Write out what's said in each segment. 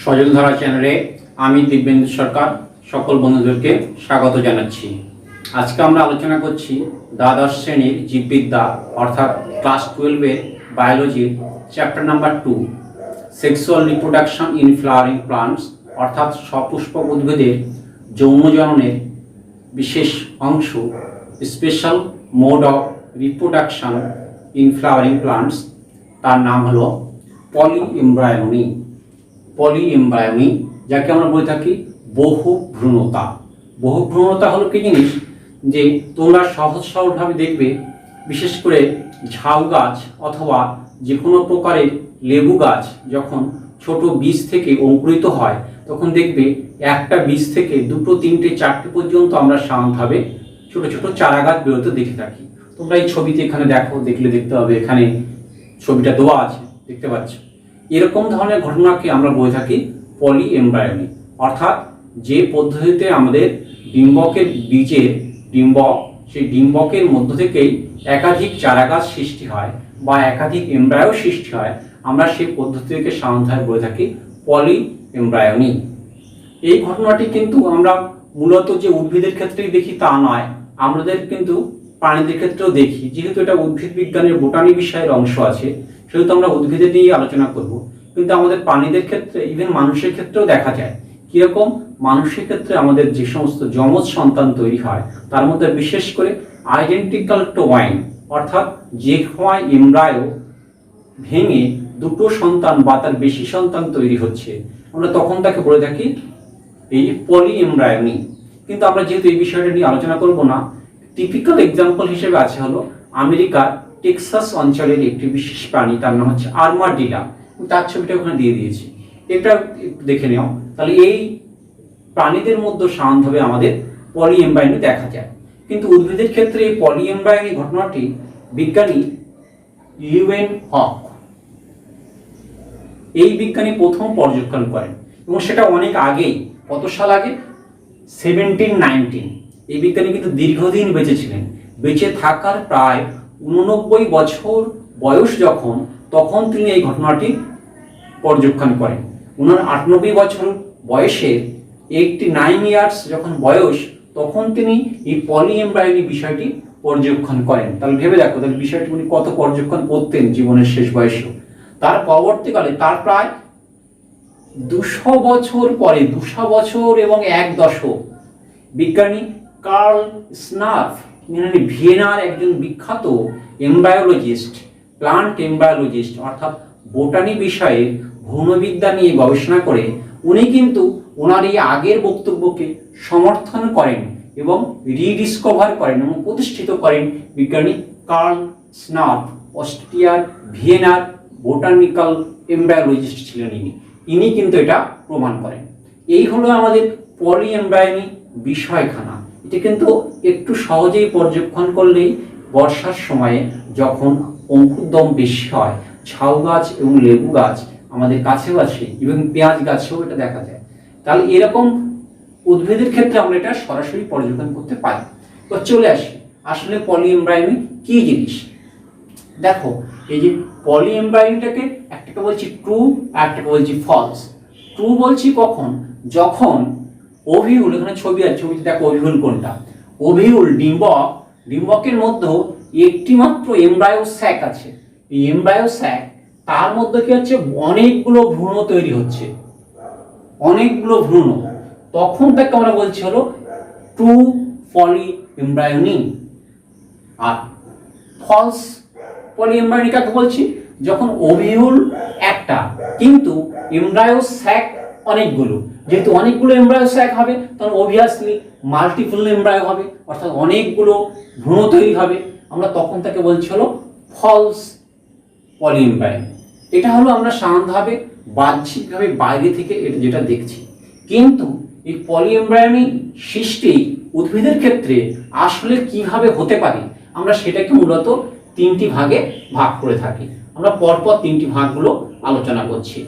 সজলধারা চ্যানেলে আমি দিব্যেন্দু সরকার সকল বন্ধুদেরকে স্বাগত জানাচ্ছি। আজকে আমরা আলোচনা করছি দ্বাদশ শ্রেণীর জীববিদ্যা অর্থাৎ ক্লাস 12-এর বায়োলজির chapter number 2 sexual reproduction in flowering plants অর্থাৎ সপুষ্পক উদ্ভিদের যৌন জননের বিশেষ অংশ special mode of reproduction in flowering plants. তার নাম হলো পলিএমব্রায়োনি। পলিএমব্রায়োনি যাকে আমরা বলে থাকি বহু ভ্রূণতা। বহু ভ্রূণতা হলো কি জিনিস, যে তোমরা সহজ সরলভাবে দেখবে, বিশেষ করে ঝাউ গাছ অথবা যে কোনো প্রকারের লেবু গাছ যখন ছোট বীজ থেকে অঙ্কুরিত হয় তখন দেখবে একটা বীজ থেকে দুটো তিনটে চারটে পর্যন্ত আমরা সাধারণভাবে ছোট ছোট চারা গাছ বেরোতে দেখে থাকি। তোমরা এই ছবিতে এখানে দেখো, দেখলে দেখতে হবে এখানে ছবিটা দেওয়া আছে, দেখতে পাচ্ছ। এরকম ধরনের ঘটনাকে আমরা বলে থাকি পলিএমব্রায়োনি, অর্থাৎ যে পদ্ধতিতে আমাদের ডিম্বকের বীজের ডিম্বক, সেই ডিম্বকের মধ্য থেকেই একাধিক চারাগাছ সৃষ্টি হয় বা একাধিক এমব্রায়ো সৃষ্টি হয়, আমরা সেই পদ্ধতিকে সাধারণত বলে থাকি পলিএমব্রায়োনি। এই ঘটনাটি কিন্তু আমরা মূলত যে উদ্ভিদের ক্ষেত্রেই দেখি তা নয়, আমাদের কিন্তু প্রাণীদের ক্ষেত্রেও দেখি। যেহেতু এটা উদ্ভিদ বিজ্ঞানের বোটানি বিষয়ের অংশ আছে, সেহেতু আমরা উদ্ভিদের নিয়ে আলোচনা করব। কিন্তু আমাদের প্রাণীদের ক্ষেত্রে, ইভেন মানুষের ক্ষেত্রেও দেখা যায়। কিরকম? মানুষের ক্ষেত্রে আমাদের যে সমস্ত যমজ সন্তান তৈরি হয় তার মধ্যে বিশেষ করে আইডেন্টিক্যাল টুইন, অর্থাৎ যে সময় এমব্রায়ো ভেঙে দুটো সন্তান বা তার বেশি সন্তান তৈরি হচ্ছে, আমরা তখন তাকে বলে থাকি এই পলিএমব্রায়োনি। কিন্তু আমরা যেহেতু এই বিষয়টা নিয়ে আলোচনা করব না, টিপিক্যাল এক্সাম্পল হিসেবে আছে হলো আমেরিকার টেক্সাস অঞ্চলের একটি বিশেষ প্রাণী, তার নাম হচ্ছে আর্মাডিলা। তার ছবিটা ওখানে দিয়ে দিয়েছি, এটা দেখে নেও। তাহলে এই প্রাণীদের মধ্যে সাধারণভাবে আমাদের পলিএমব্রায়োনি দেখা যায়। কিন্তু উদ্ভিদের ক্ষেত্রে এই পলিএমব্রায়োনি ঘটনাটি বিজ্ঞানী লিউয়েন হক, এই বিজ্ঞানী প্রথম পর্যবেক্ষণ করেন, এবং সেটা অনেক আগেই। কত সাল আগে? 1719। এই বিজ্ঞানী কিন্তু দীর্ঘদিন বেঁচে ছিলেন। বেঁচে থাকার প্রায় 89 বছর বয়স যখন, তখন তিনি এই ঘটনাটি পর্যবেক্ষণ করেন। ওনার 98 বছর বয়সের 89 ইয়ার্স যখন বয়স, তখন তিনি এই পলিএমব্রায়োনি বিষয়টি পর্যবেক্ষণ করেন। তাহলে ভেবে দেখো, তাহলে বিষয়টি উনি কত পর্যবেক্ষণ করতেন জীবনের শেষ বয়সেও। তার পরবর্তীকালে, তার প্রায় 200 বছর পরে, 200 বছর এবং 1 দশক, বিজ্ঞানী কার্ল স্নাফ, ভিয়েনার একজন বিখ্যাত এমব্রায়োলজিস্ট, প্লান্ট এমব্রায়োলজিস্ট, অর্থাৎ বোটানি বিষয়ে ভ্রূণবিদ্যা নিয়ে গবেষণা করে উনি কিন্তু ওনার এই আগের বক্তব্যকে সমর্থন করেন এবং রিডিসকভার করেন এবং প্রতিষ্ঠিত করেন। বিজ্ঞানী কার্ল স্নাফ অস্ট্রিয়ার ভিয়েনার বোটানিক্যাল এমব্রায়োলজিস্ট ছিলেন ইনি কিন্তু এটা প্রমাণ করেন। এই হলো আমাদের পলিএমব্রায়োনি বিষয়খানা। এটা কিন্তু একটু সহজেই পর্যবেক্ষণ করলেই বর্ষার সময়ে যখন অঙ্কুরোদ্গম বেশি হয়, ঝাউ গাছ এবং লেবু গাছ আমাদের কাছেও আছে এবং পেঁয়াজ গাছেও এটা দেখা যায়। তাহলে এরকম উদ্ভিদের ক্ষেত্রে আমরা এটা সরাসরি পর্যবেক্ষণ করতে পারি। তো চলে আসি, আসলে পলিএমব্রায়োনি কি জিনিস। দেখো, এই যে পলিএমব্রায়োনিটাকে একটাকে বলছি ট্রু আর একটাকে বলছি ফলস। ট্রু বলছি কখন? যখন ওভিউল, এখানে ছবি আছে, ছবিতে দেখো ওভিউল কোনটা। ওভিউল ডিম্বকের মধ্যে একটি মাত্র এমব্রায়ো স্যাক আছে। এই এমব্রায়ো স্যাক, তার মধ্যে কি হচ্ছে, অনেকগুলো ভ্রূণ তৈরি হচ্ছে, অনেকগুলো ভ্রূণ। তখন তাকে আমরা বলছি হলো ট্রু পলিএমব্রায়োনি। আর ফলস পলিএমব্রায়োনি কাকে বলছি? যখন ওভিউল একটা কিন্তু এমব্রায়ো স্যাক অনেকগুলো। যেহেতু অনেকগুলো এমব্রায়ো স্যাক হবে, তখন অবভিয়াসলি মাল্টিপল এমব্রায়ো হবে, অর্থাৎ অনেকগুলো ভ্রূণ তৈরি হবে। আমরা তখন তাকে বলছি হলো ফলস পলিএমব্রায়োনি। এটা হলো আমরা সাধারণভাবে বাহ্যিকভাবে বাইরে থেকে এটা যেটা দেখছি। কিন্তু এই পলিএমব্রায়োনি সৃষ্টি উদ্ভিদের ক্ষেত্রে আসলে কিভাবে হতে পারে, আমরা সেটাকে মূলত 3টি ভাগে ভাগ করে থাকি। আমরা পরপর 3টি ভাগগুলো আলোচনা করছি।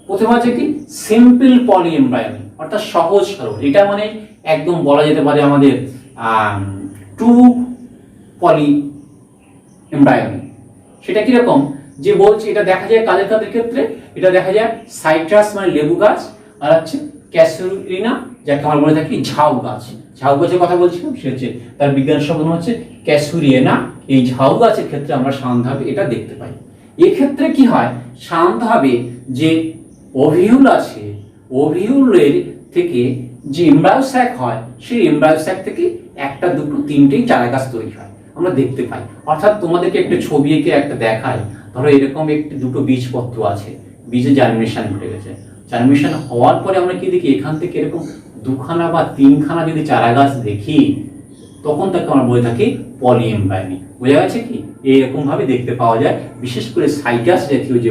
প্রথমে আছে কি, সিম্পল পলিএমব্রায়োনি, অর্থাৎ সহজ সরল। এটা মানে একদম বলা যেতে পারে আমাদের ট্রু পলিএমব্রায়োনি। সেটা কিরকম? যে বলছে, এটা দেখা যায় কাদের কাদের ক্ষেত্রে, এটা দেখা যায় সাইট্রাস মানে লেবু গাছ, আর হচ্ছে ক্যাসুরিনা যাকে আমরা বলে থাকি ঝাউ গাছ। ঝাউ গাছের কথা বলছিলাম, সে হচ্ছে তার বিজ্ঞান শব্দ হচ্ছে ক্যাসুরিনা। এই ঝাউ গাছের ক্ষেত্রে আমরা সাধারণভাবে এটা দেখতে পাই। এক্ষেত্রে কি হয়, সাধারণভাবে যে ওভিউল আছে, ওভিউলের থেকে যে এমব্রায়ো স্যাক হয়, সেই এমব্রায়ো স্যাক থেকে একটা, দুটো, তিনটেই চারা গাছ তৈরি হয় আমরা দেখতে পাই। অর্থাৎ তোমাদেরকে একটা ছবি এঁকে একটা দেখায়, ধরো এরকম একটি দুটো বীজপত্র আছে, বীজে জার্মিনেশন ঘটে গেছে। জার্মিনেশন হওয়ার পরে আমরা কি দেখি, এখান থেকে এরকম দুখানা বা তিনখানা যদি চারা গাছ দেখি, তখন তাকে আমরা বলে থাকি পলি এমব্রায়োনি। বোঝা গেছে কি? এইরকম ভাবে দেখতে পাওয়া যায়। বিশেষ করে সাইটাস জাতীয় যে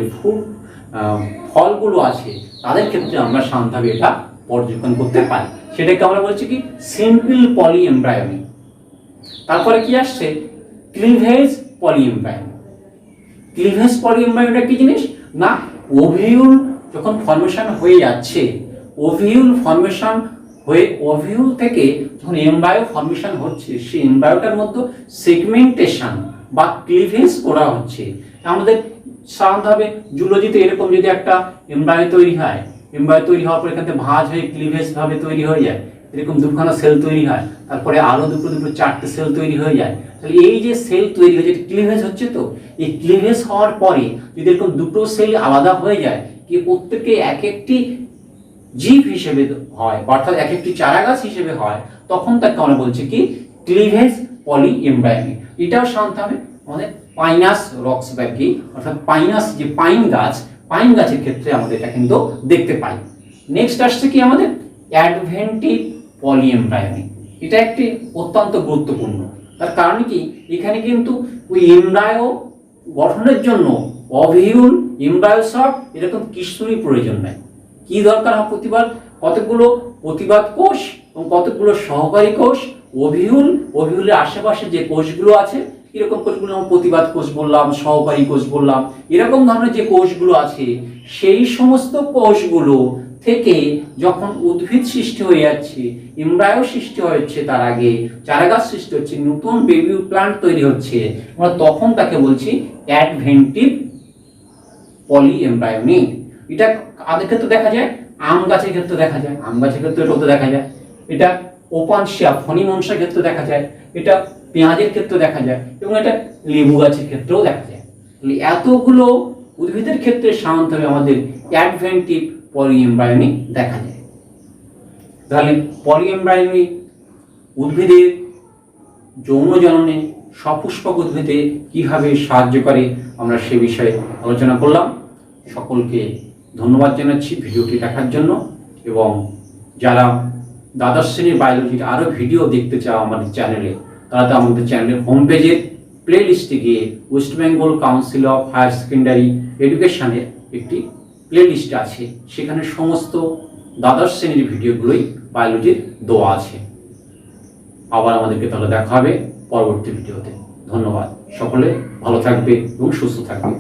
ফলগুলো আছে তাদের ক্ষেত্রে আমরা সাধারণভাবে এটা পর্যবেক্ষণ করতে পারি। সেটাকে আমরা বলছি কি সিম্পল পলি এমব্রায়োনি। তারপরে কি আসছে, ক্লিভেজ পলি এমব্রায়োনি। ক্লিভেজ পলি এমব্রায়োনিটা কি জিনিস না, ওভিউল যখন ফর্মেশন হয়ে যাচ্ছে, ওভিউল ফর্মেশন হয়ে ওভিউল থেকে যখন এমব্রায়ো ফর্মেশন হচ্ছে, সেই এমব্রায়োটার মধ্যে সেগমেন্টেশন বা ক্লিভেজ করা হচ্ছে। আমাদের সাধারণভাবে জুলজিতে এরকম যদি একটা এমব্রায়ো তৈরি হয়, এমব্রায়ো তৈরি হওয়ার পর এখান থেকে ভাঁজ হয়ে ক্লিভেজ ভাবে তৈরি হয়ে যায়, এরকম দুখানা সেল তৈরি হয়, তারপরে আরো দুটো দুটো চারটে সেল তৈরি হয়ে যায়। তাহলে এই যে সেল তৈরি হয়েছে ক্লিভেজ হচ্ছে, তো এই ক্লিভেজ হওয়ার পরে যদি এরকম দুটো সেল আলাদা হয়ে যায়, কি প্রত্যেকে এক একটি জীব হিসেবে হয়, অর্থাৎ এক একটি চারা গাছ হিসেবে হয়, তখন তাকে আমরা বলছি কি ক্লিভেজ পলি এমব্রায়োনি। এটাও শান্ত হবে আমাদের পাইনাস রক্সবার্গি, অর্থাৎ পাইনাস যে পাইন গাছ, পাইন গাছের ক্ষেত্রে আমাদের এটা কিন্তু দেখতে পাই। নেক্সট আসছে কি আমাদের অ্যাডভেন্টিভ পলি এমব্রায়োনি। এটা একটি অত্যন্ত গুরুত্বপূর্ণ। তার কারণ কি, এখানে কিন্তু ওই এমব্রায়ো গঠনের জন্য ওভিউল, এমব্রায়ো সব এরকম কিছুরই প্রয়োজন নাই। কি দরকার হয়, কতগুলো প্রতিবাদ কোষ এবং কতগুলো সহকারী কোষ, ওভিউল, ওভিউলের আশেপাশে যে কোষগুলো আছে, এরকম কোষগুলো আমরা প্রতিবাদ কোষ বললাম, সহকারী কোষ বললাম, এরকম ধরনের যে কোষগুলো আছে, সেই সমস্ত কোষগুলো থেকে যখন উদ্ভিদ সৃষ্টি হয়ে যাচ্ছে, এমব্রায়ো সৃষ্টি হচ্ছে, তার আগে চারাগাছ সৃষ্টি হচ্ছে, নতুন বেবি প্লান্ট তৈরি হচ্ছে, আমরা তখন তাকে বলছি অ্যাডভেন্টিভ পলি এমব্রায়োনি। এটা কাদের ক্ষেত্রে দেখা যায়, আম গাছের ক্ষেত্রে দেখা যায়, আম গাছের ক্ষেত্রে এটা দেখা যায়, এটা ওপানশিয়া ফণিমনসার ক্ষেত্রে দেখা যায়, এটা পেঁয়াজের ক্ষেত্রে দেখা যায়, এবং এটা লেবু গাছের ক্ষেত্রেও দেখা যায়। এতগুলো উদ্ভিদের ক্ষেত্রে সাধারণত আমাদের অ্যাডভেন্টিভ পলি এমব্রায়োনি দেখা যায়। তাহলে পলি এমব্রায়োনি উদ্ভিদের যৌন জননে, সপুষ্পক উদ্ভিদে কিভাবে সাহায্য করে, আমরা সে বিষয়ে আলোচনা করলাম। সকলকে ধন্যবাদ জানাচ্ছি ভিডিওটি দেখার জন্য, এবং যারা দ্বাদশ শ্রেণীর বায়োলজির আরও ভিডিও দেখতে চাও আমাদের চ্যানেলে, তারা তো আমাদের চ্যানেলের হোম পেজের প্লে লিস্টে গিয়ে West Bengal Council of Higher Secondary এডুকেশনের একটি প্লে লিস্ট আছে, সেখানে সমস্ত দ্বাদশ শ্রেণীর ভিডিওগুলোই বায়োলজির দেওয়া আছে। আবার আমাদেরকে তাহলে দেখা হবে পরবর্তী ভিডিওতে। ধন্যবাদ, সকলে ভালো থাকবে এবং সুস্থ থাকবে।